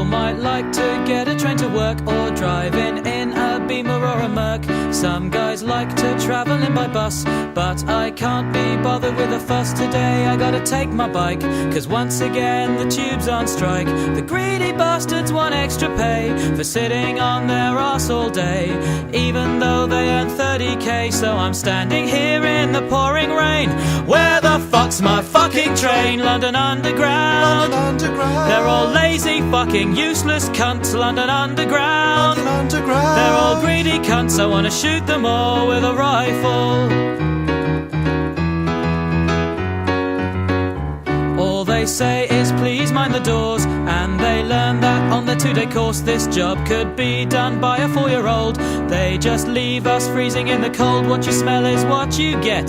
might like to get a train to work, or driving in a Beamer or a Merc. Some guys like to travel in by bus, but I can't be bothered with a fuss today. I gotta take my bike, cause once again the tube's on strike. The greedy bastards want extra pay for sitting on their arse all day, even though they earn 30k. So I'm standing here in the pouring rain. Where the fuck's my fucking train? London Underground. London Underground. They're all lazy, fucking useless cunts. London Underground. London Underground. They're all greedy cunts. I wanna shoot them all with a rifle. All they say is please mind the doors, and they learn that on the 2-day course. This job could be done by a 4-year-old. They just leave us freezing in the cold. What you smell is what you get.